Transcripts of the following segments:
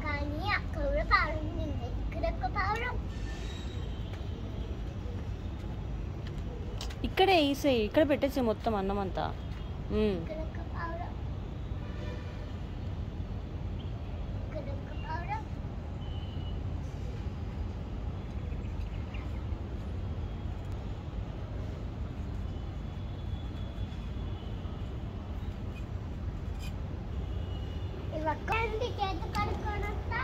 కానీ అక్కడ కూడా పావురం ఉంది. ఇక్కడ ఒక పావురం. ఇక్కడే వేసేయి, ఇక్కడ పెట్టేసి మొత్తం అన్నం అంతా. ఇక్కడ ఒక పావురం. ఇక్కడ ఒక పావురం. ఇవ్వండి చేతి కడుక్కొని వస్తా.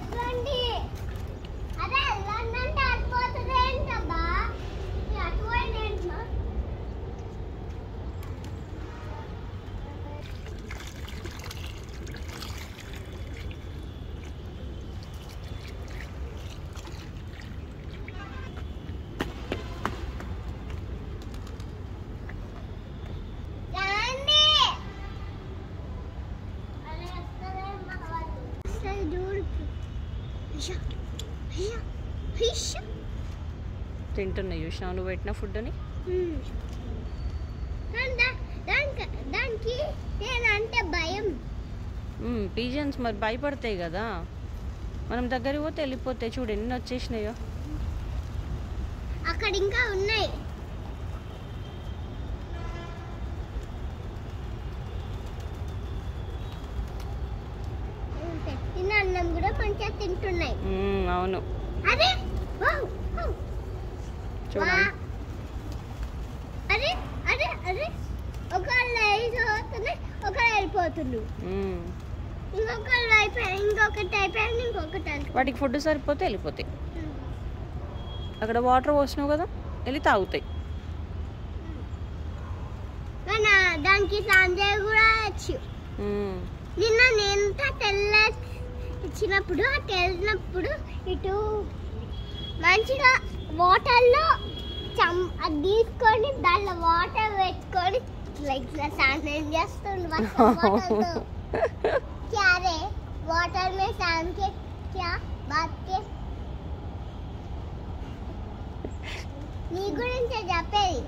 ఇవ్వండి. అదే వెళ్ళంటే అడిపోతుంది ఏంటబ్బా, అటుపోయింది ఏంటమ్మా. తింటున్నాయి చూసినావు నువ్వు పెట్టిన ఫుడ్ని. దానికి నేనంటే భయం. పీజన్స్ మరి భయపడతాయి కదా, మనం దగ్గరికి పోతే వెళ్ళిపోతాయి. చూడు ఎన్ని వచ్చేసినాయో. అక్కడ ఇంకా ఉన్నాయి. పెట్టిన అన్నం కూడా మంచిగా తింటున్నాయి. అవును. అరే చూడండి. అరే అరే అరే ఒకళ్ళు అయిపోతుంది, ఒకళ్ళు వెళ్ళిపోతుంది. ఇంకొకళ్ళు అయిపోయి ఇంకొకటి అయిపోయింది, ఇంకొకటి. వాటికి ఫుడ్ సరిపోతే వెళ్ళిపోతాయి. అక్కడ వాటర్ పోసినావు కదా, వెళ్ళి తాగుతాయి. దానికి సంజయ్ కూడా వచ్చు. నిన్న నేను తెల్ల ఇచ్చినప్పుడు తెలిసినప్పుడు ఇటు మంచిగా వాటర్లో అది తీసుకొని దాంట్లో వాటర్ పెట్టుకొని లైక్ స్నానం చేస్తుండే. వాటర్ మే స్నానం కే క్యా బాత్ కే నీ గురించి చెప్పేది.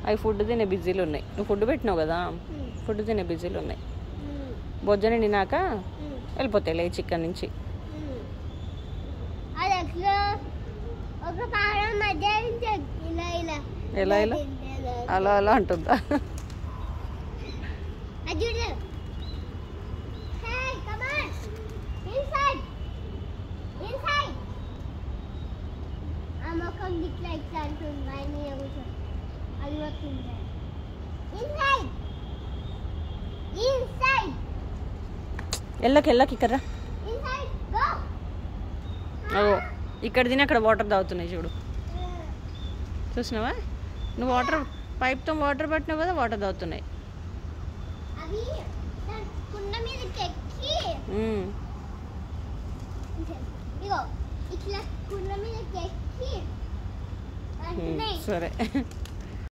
అవి ఫుడ్ తినే బిజీలు ఉన్నాయి. నువ్వు ఫుడ్ పెట్టినావు కదా, ఫుడ్ తినే బిజీలు ఉన్నాయి. బొజ్జని నిన్నాక వెళ్ళిపోతాయి లేచి ఇక్కడ నుంచి. ఎలా ఇలా అలా అలా అంటుందా? వెళ్ళకి ఇక్కడ ఇక్కడ తిని అక్కడ వాటర్ తాగుతున్నాయి చూడు. చూసినావా నువ్వు? వాటర్ పైప్తో వాటర్ పట్టినావు కదా, వాటర్ తాగుతున్నాయి. సరే.